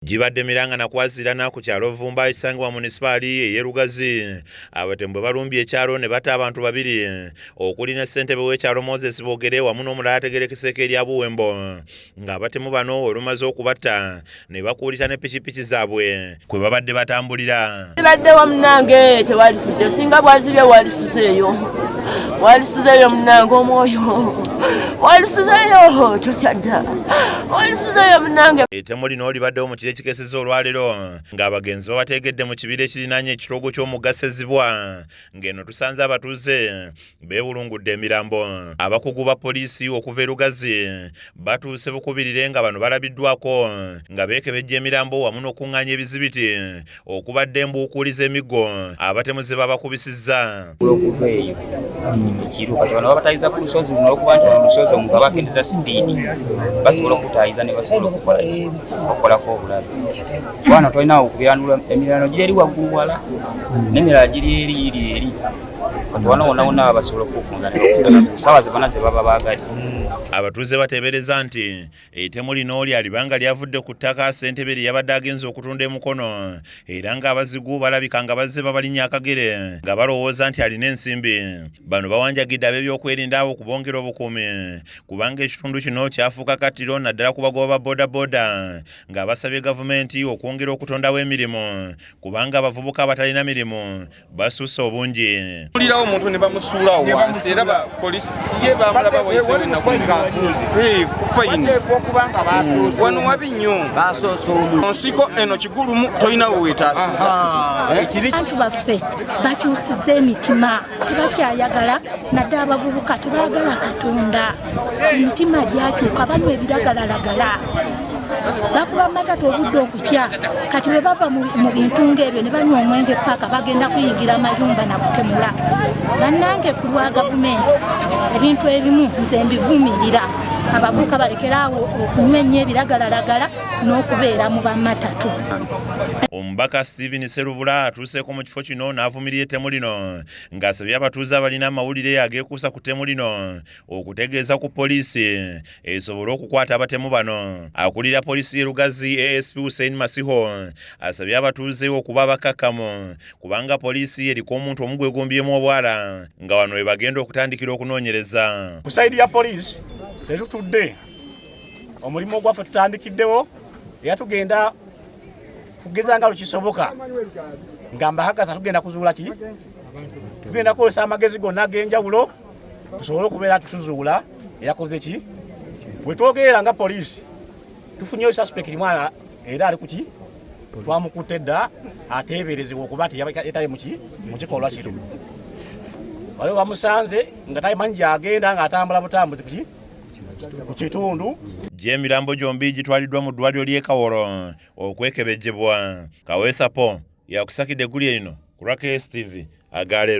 Jibadde Miranga nakwazirana ku kyalo Vumba ekisangibwa munisipaali y'e Lugazi. Abatembo balumbye ekyalo ne batta abantu babiri okuli ne ssentebe w'ekyalo Moses Bogere wamu n'omulala ategeerekeseko eri Abuwembo ng'abatemu bano olumaze okubatta ne bakuulita ne pikipiki zaabwe kwe babadde batambulira. Badde wa munange tewali kujja singa bwazibye walisuzeeyo munange omwoyo walisuzeeyo tokyadda walisuzeeyo munange. Ettemu lino libaddewo mu kiro ekikeseza olwaleero ng'abagenzi babategedde mu kibira ekirinaanye ekitoogo ky'omugasezibwa ng'eno tusanze abatuuze beewulungudde emirambo. Abakugu ba poliisi okuva e Lugazi batuuse bukubirire nga bano balabiddwako nga beekebejja emirambo wamu n'okuŋŋaanya ebizibiti okubadde embuukuuliza emiggo abatemu ze babakubisizza. Ekiruka bano babatayiza ku lusozi luno olw'okuba nti olusozi omuntu aba akendeeza sipiidi basobola okutayiza ne basobola okukolako obulabe. Bwana tulina okuyanula emirano giri eri waggulu wala n'emirala giri eri kati wano wonna basobola okufunga ne bakufuna ku ssaawa ze bana ze baba baagali. Abatuuze bateebereza nti ettemu lino lyalibanga lyavudde ku ttaka ssentebe lye yabadde agenza okutunda emukono era ng'abazigu balabika nga bazze babalinnya akagere nga balowooza nti alina ensimbi. Bano bawanjagidde ab'ebyokwerinda abo okubongera obukuumi kubanga ekitundu kino kyafuuka kattiro naddala ku bagoba ba boodabooda nga basabye gavumenti okwongera okutondawo emirimu kubanga abavubuka abatalina mirimu basusse obungi. Mulirawo omuntu ne bamusuulawo wansi era poliisi ye bamulaba bwayise ennaku wano wabi nnyo nsiko eno kigulumu tolina weweetaasa. Abantu baffe bakyusiza emitima tebakyayagala naddala abavubuka tebaagala Katonda. Emitima gyakyuka banywa ebiragalalagala bakuba matata obudde okukya kati bwe bava mu bintu ng'ebyo ne banywa omwenge paka bagenda kuyingira amayumba na kutemula. Bannange ku lwa gavumenti ebintu ebimu nze mbivumirira abavubuka balekeraawo okunywa ennyo ebiragalalagala n'okubeera mu bamatatu. Omubaka Stephen Sserubula atuuseeko mu kifo kino n'avumirira ettemu lino ng'asabye abatuuze abalina amawulire ageekuusa ku ttemu lino okutegeeza ku poliisi esobole okukwata abatemu bano. Akulira poliisi y'e Lugazi ASP Hussein Masiho asabye abatuuze okuba abakakkamu kubanga poliisi eriko omuntu omu gwegombyemu obwala nga wano we bagenda okutandikira okunoonyereza. Ku sayidi ya poliisi tetutudde omulimu gwaffe tutandikiddewo era tugenda kugeza nga lukisoboka nga mbahagaza tugenda kuzuula ki tugenda kukozesa amagezi gonna ag'enjawulo tusobole okubeera tutuzuula eyakoze ki. Bwe twogerera nga poliisi tufunyeyo suspect mwana era ali kuki twamukutte dda ateeberezebwa okuba nti yetali mu kikolwa kino. Waliwo bamusanze nga tayimanyi gyagenda ng'atambula butambuzi ku kitundu. Emirambo gyombi gitwaliddwa mu ddwaliro ly'e Kaworo okwekebejjebwa. Kaweesa Po yakusakidde eggulire lino ku lwa KSTV Agaleero.